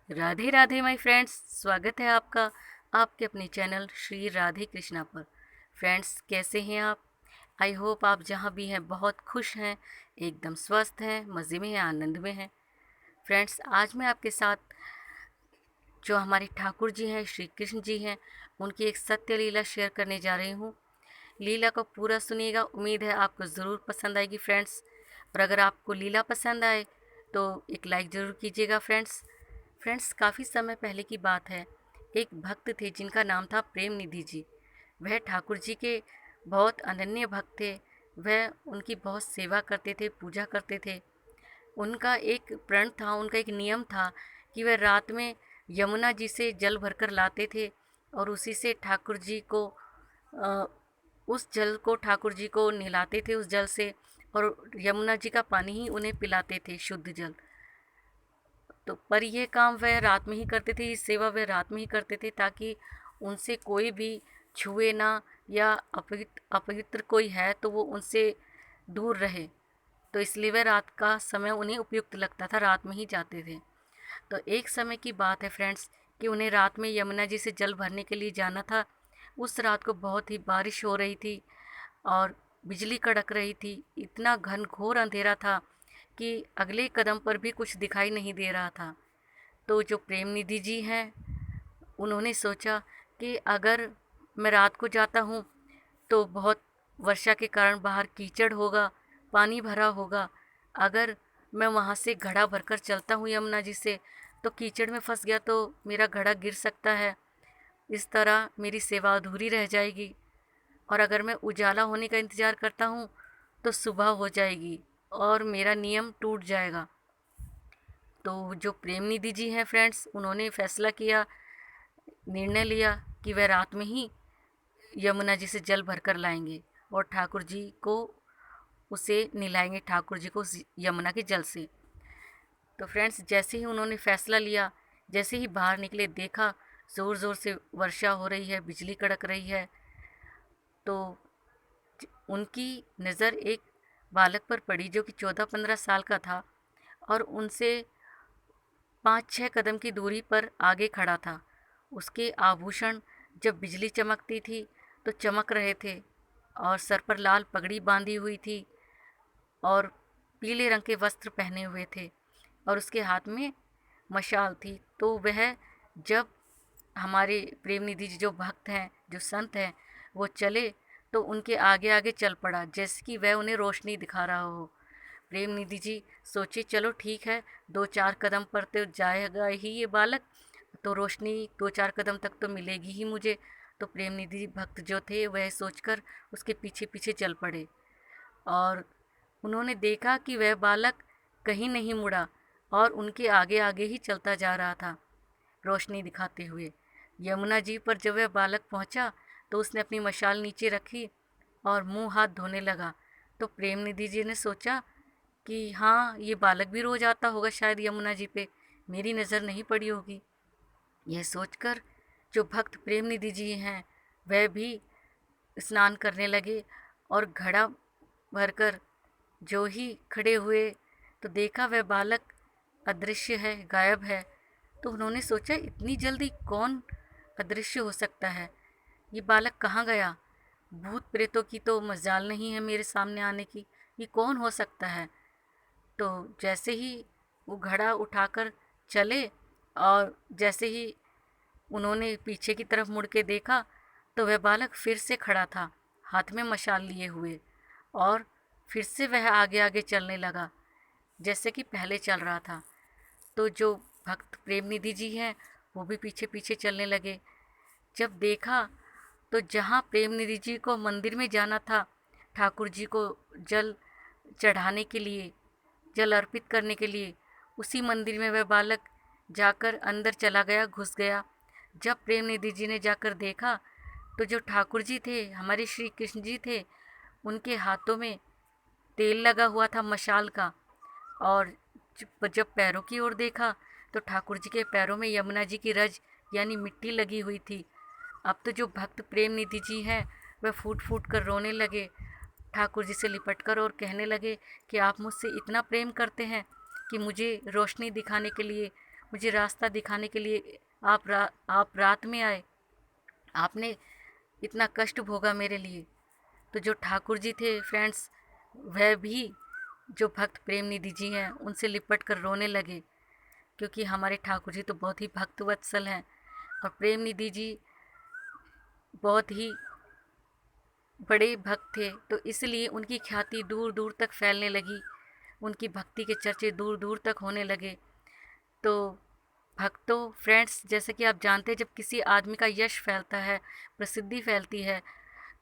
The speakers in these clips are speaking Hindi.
राधे राधे माय फ्रेंड्स, स्वागत है आपका आपके अपने चैनल श्री राधे कृष्णा पर। फ्रेंड्स, कैसे हैं आप? आई होप आप जहाँ भी हैं बहुत खुश हैं, एकदम स्वस्थ हैं, मज़े में हैं, आनंद में हैं। फ्रेंड्स, आज मैं आपके साथ जो हमारे ठाकुर जी हैं, श्री कृष्ण जी हैं, उनकी एक सत्य लीला शेयर करने जा रही हूँ। लीला को पूरा सुनिएगा, उम्मीद है आपको ज़रूर पसंद आएगी फ्रेंड्स। और अगर आपको लीला पसंद आए तो एक लाइक ज़रूर कीजिएगा फ्रेंड्स। फ्रेंड्स, काफ़ी समय पहले की बात है। एक भक्त थे जिनका नाम था प्रेम निधि जी। वह ठाकुर जी के बहुत अनन्य भक्त थे। वह उनकी बहुत सेवा करते थे, पूजा करते थे। उनका एक प्रण था, उनका एक नियम था कि वह रात में यमुना जी से जल भरकर लाते थे और उसी से ठाकुर जी को अ, उस जल को ठाकुर जी को नहलाते थे उस जल से, और यमुना जी का पानी ही उन्हें पिलाते थे, शुद्ध जल। तो पर यह काम वह रात में ही करते थे, ये सेवा वह रात में ही करते थे ताकि उनसे कोई भी छुए ना, या अपवित्र अपवित्र कोई है तो वो उनसे दूर रहे। तो इसलिए वह रात का समय उन्हें उपयुक्त लगता था, रात में ही जाते थे। तो एक समय की बात है फ्रेंड्स कि उन्हें रात में यमुना जी से जल भरने के लिए जाना था। उस रात को बहुत ही बारिश हो रही थी और बिजली कड़क रही थी। इतना घनघोर अंधेरा था कि अगले कदम पर भी कुछ दिखाई नहीं दे रहा था। तो जो प्रेम निधि जी हैं, उन्होंने सोचा कि अगर मैं रात को जाता हूँ तो बहुत वर्षा के कारण बाहर कीचड़ होगा, पानी भरा होगा। अगर मैं वहाँ से घड़ा भरकर चलता हूँ यमुना जी से, तो कीचड़ में फंस गया तो मेरा घड़ा गिर सकता है। इस तरह मेरी सेवा अधूरी रह जाएगी। और अगर मैं उजाला होने का इंतज़ार करता हूँ तो सुबह हो जाएगी और मेरा नियम टूट जाएगा। तो जो प्रेम निधि जी हैं फ्रेंड्स, उन्होंने फैसला किया, निर्णय लिया कि वह रात में ही यमुना जी से जल भरकर लाएंगे और ठाकुर जी को उसे नहलाएंगे, ठाकुर जी को उस यमुना के जल से। तो फ्रेंड्स, जैसे ही उन्होंने फैसला लिया, जैसे ही बाहर निकले, देखा ज़ोर ज़ोर से वर्षा हो रही है, बिजली कड़क रही है। तो उनकी नज़र एक बालक पर पड़ी जो कि 14-15 साल का था और उनसे 5-6 कदम की दूरी पर आगे खड़ा था। उसके आभूषण जब बिजली चमकती थी तो चमक रहे थे और सर पर लाल पगड़ी बांधी हुई थी और पीले रंग के वस्त्र पहने हुए थे और उसके हाथ में मशाल थी। तो वह जब हमारे प्रेम निधि जी जो भक्त हैं, जो संत हैं, वो चले तो उनके आगे आगे चल पड़ा जैसे कि वह उन्हें रोशनी दिखा रहा हो। प्रेम निधि जी सोचे, चलो ठीक है, 2-4 कदम पर तो जाएगा ही ये बालक, तो रोशनी 2-4 कदम तक तो मिलेगी ही मुझे। तो प्रेम निधि भक्त जो थे वह सोचकर उसके पीछे पीछे चल पड़े और उन्होंने देखा कि वह बालक कहीं नहीं मुड़ा और उनके आगे आगे ही चलता जा रहा था, रोशनी दिखाते हुए। यमुना जी पर जब वह बालक पहुंचा तो उसने अपनी मशाल नीचे रखी और मुंह हाथ धोने लगा। तो प्रेम निधि जी ने सोचा कि हाँ, ये बालक भी रोज आता होगा शायद यमुना जी पे, मेरी नज़र नहीं पड़ी होगी। यह सोचकर जो भक्त प्रेम निधि जी हैं वह भी स्नान करने लगे और घड़ा भरकर जो ही खड़े हुए तो देखा वह बालक अदृश्य है, गायब है। तो उन्होंने सोचा, इतनी जल्दी कौन अदृश्य हो सकता है? ये बालक कहाँ गया? भूत प्रेतों की तो मजाल नहीं है मेरे सामने आने की, ये कौन हो सकता है? तो जैसे ही वो घड़ा उठाकर चले और जैसे ही उन्होंने पीछे की तरफ मुड़ के देखा तो वह बालक फिर से खड़ा था, हाथ में मशाल लिए हुए, और फिर से वह आगे आगे चलने लगा जैसे कि पहले चल रहा था। तो जो भक्त प्रेम निधि जी हैं वो भी पीछे पीछे चलने लगे। जब देखा तो जहाँ प्रेम निधि जी को मंदिर में जाना था, ठाकुर जी को जल चढ़ाने के लिए, जल अर्पित करने के लिए, उसी मंदिर में वह बालक जाकर अंदर चला गया, घुस गया। जब प्रेम निधि जी ने जाकर देखा तो जो ठाकुर जी थे, हमारे श्री कृष्ण जी थे, उनके हाथों में तेल लगा हुआ था मशाल का। और जब पैरों की ओर देखा तो ठाकुर जी के पैरों में यमुना जी की रज यानी मिट्टी लगी हुई थी। अब तो जो भक्त प्रेम निधि जी हैं वह फूट फूट कर रोने लगे, ठाकुर जी से लिपट कर, और कहने लगे कि आप मुझसे इतना प्रेम करते हैं कि मुझे रोशनी दिखाने के लिए मुझे रास्ता दिखाने के लिए आप रात में आए, आपने इतना कष्ट भोगा मेरे लिए। तो जो ठाकुर जी थे फ्रेंड्स, वह भी जो भक्त प्रेम निधि जी हैं उनसे लिपट कर रोने लगे, क्योंकि हमारे ठाकुर जी तो बहुत ही भक्त वत्सल हैं और प्रेम निधि जी बहुत ही बड़े भक्त थे। तो इसलिए उनकी ख्याति दूर दूर तक फैलने लगी, उनकी भक्ति के चर्चे दूर दूर तक होने लगे। तो भक्तों फ्रेंड्स, जैसे कि आप जानते हैं, जब किसी आदमी का यश फैलता है, प्रसिद्धि फैलती है,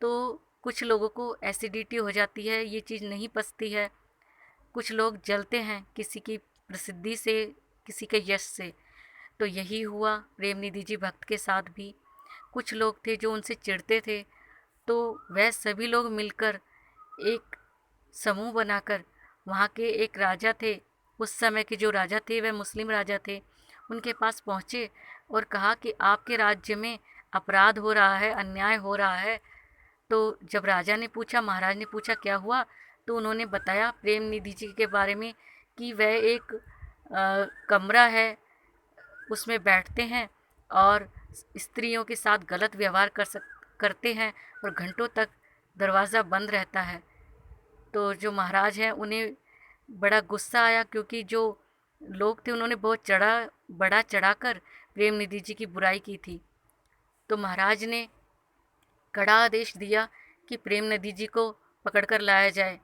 तो कुछ लोगों को एसिडिटी हो जाती है, ये चीज़ नहीं पचती है। कुछ लोग जलते हैं किसी की प्रसिद्धि से, किसी के यश से। तो यही हुआ प्रेम निधि जी भक्त के साथ भी। कुछ लोग थे जो उनसे चिढ़ते थे, तो वह सभी लोग मिलकर एक समूह बनाकर वहाँ के एक राजा थे, उस समय के जो राजा थे वह मुस्लिम राजा थे, उनके पास पहुँचे और कहा कि आपके राज्य में अपराध हो रहा है, अन्याय हो रहा है। तो जब राजा ने पूछा, महाराज ने पूछा क्या हुआ, तो उन्होंने बताया प्रेम निधि जी के बारे में कि वह एक कमरा है, उसमें बैठते हैं और स्त्रियों के साथ गलत व्यवहार करते हैं और घंटों तक दरवाज़ा बंद रहता है। तो जो महाराज हैं उन्हें बड़ा गुस्सा आया, क्योंकि जो लोग थे उन्होंने बहुत बड़ा चढ़ाकर प्रेम निधि जी की बुराई की थी। तो महाराज ने कड़ा आदेश दिया कि प्रेम निधि जी को पकड़कर लाया जाए।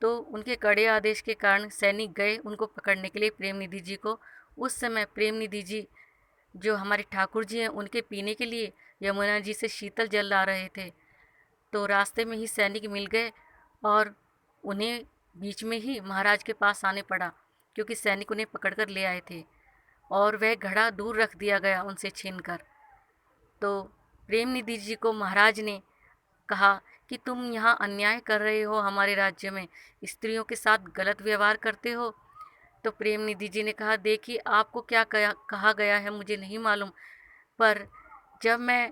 तो उनके कड़े आदेश के कारण सैनिक गए उनको पकड़ने के लिए प्रेम निधि जी को। उस समय प्रेम निधि जी, जो हमारे ठाकुर जी हैं, उनके पीने के लिए यमुना जी से शीतल जल ला रहे थे। तो रास्ते में ही सैनिक मिल गए और उन्हें बीच में ही महाराज के पास आने पड़ा, क्योंकि सैनिक उन्हें पकड़कर ले आए थे और वह घड़ा दूर रख दिया गया उनसे छीनकर। तो प्रेम निधि जी को महाराज ने कहा कि तुम यहाँ अन्याय कर रहे हो, हमारे राज्य में स्त्रियों के साथ गलत व्यवहार करते हो। तो प्रेम निधि जी ने कहा, देखिए आपको क्या कहा गया है मुझे नहीं मालूम, पर जब मैं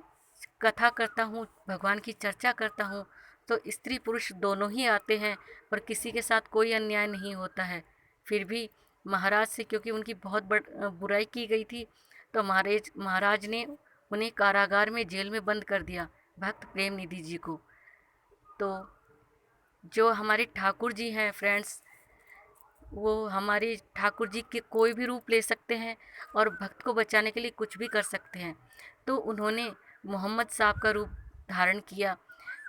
कथा करता हूँ, भगवान की चर्चा करता हूँ, तो स्त्री पुरुष दोनों ही आते हैं पर किसी के साथ कोई अन्याय नहीं होता है। फिर भी महाराज से, क्योंकि उनकी बहुत बुराई की गई थी, तो महाराज ने उन्हें कारागार में, जेल में बंद कर दिया, भक्त प्रेम निधि जी को। तो जो हमारे ठाकुर जी हैं फ्रेंड्स, वो हमारे ठाकुर जी के कोई भी रूप ले सकते हैं और भक्त को बचाने के लिए कुछ भी कर सकते हैं। तो उन्होंने मोहम्मद साहब का रूप धारण किया,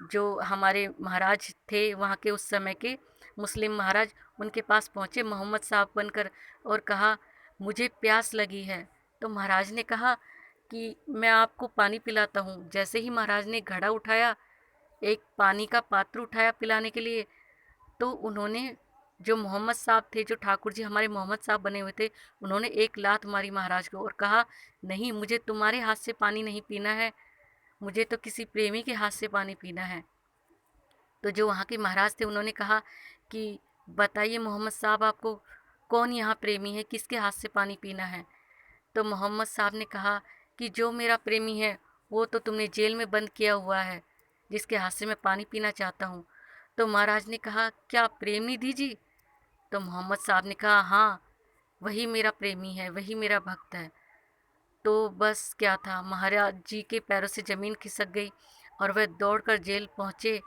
जो हमारे महाराज थे वहाँ के उस समय के मुस्लिम महाराज, उनके पास पहुँचे मोहम्मद साहब बनकर और कहा, मुझे प्यास लगी है। तो महाराज ने कहा कि मैं आपको पानी पिलाता हूँ। जैसे ही महाराज ने घड़ा उठाया, एक पानी का पात्र उठाया पिलाने के लिए, तो उन्होंने, जो मोहम्मद साहब थे, जो ठाकुर जी हमारे मोहम्मद साहब बने हुए थे, उन्होंने एक लात मारी महाराज को और कहा, नहीं, मुझे तुम्हारे हाथ से पानी नहीं पीना है, मुझे तो किसी प्रेमी के हाथ से पानी पीना है। तो जो वहाँ के महाराज थे उन्होंने कहा कि बताइए मोहम्मद साहब, आपको कौन यहाँ प्रेमी है, किसके हाथ से पानी पीना है। तो मोहम्मद साहब ने कहा कि जो मेरा प्रेमी है वो तो तुमने जेल में बंद किया हुआ है, जिसके हाथ से मैं पानी पीना चाहता हूँ। तो महाराज ने कहा, क्या प्रेम निधि जी? तो मोहम्मद साहब ने कहा, हाँ, वही मेरा प्रेमी है, वही मेरा भक्त है। तो बस क्या था, महाराज जी के पैरों से ज़मीन खिसक गई और वह दौड़कर जेल पहुँचे,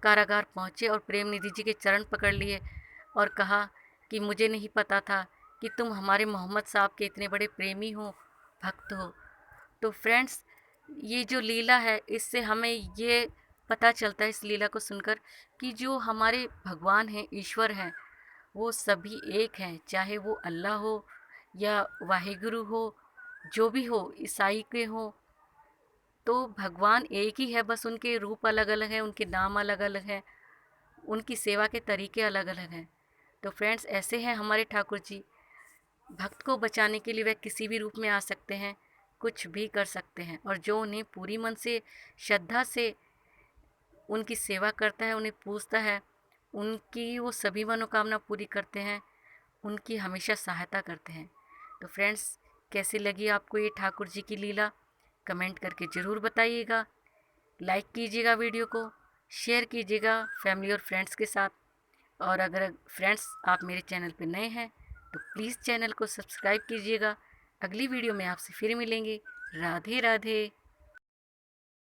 कारागार पहुँचे और प्रेम निधि जी के चरण पकड़ लिए और कहा कि मुझे नहीं पता था कि तुम हमारे मोहम्मद साहब के इतने बड़े प्रेमी हो, भक्त हो। तो फ्रेंड्स, ये जो लीला है, इससे हमें ये पता चलता है इस लीला को सुनकर कि जो हमारे भगवान हैं, ईश्वर हैं, वो सभी एक हैं, चाहे वो अल्लाह हो या वाहिगुरु हो, जो भी हो, ईसाई के हो, तो भगवान एक ही है, बस उनके रूप अलग अलग हैं, उनके नाम अलग अलग हैं, उनकी सेवा के तरीके अलग अलग हैं। तो फ्रेंड्स, ऐसे हैं हमारे ठाकुर जी, भक्त को बचाने के लिए वह किसी भी रूप में आ सकते हैं, कुछ भी कर सकते हैं, और जो उन्हें पूरी मन से, श्रद्धा से उनकी सेवा करता है, उन्हें पूजता है, उनकी वो सभी मनोकामना पूरी करते हैं, उनकी हमेशा सहायता करते हैं। तो फ्रेंड्स, कैसी लगी आपको ये ठाकुर जी की लीला, कमेंट करके ज़रूर बताइएगा। लाइक कीजिएगा वीडियो को, शेयर कीजिएगा फैमिली और फ्रेंड्स के साथ। और अगर फ्रेंड्स आप मेरे चैनल पर नए हैं तो प्लीज़ चैनल को सब्सक्राइब कीजिएगा अगली वीडियो में आपसे फिर मिलेंगे। राधे राधे।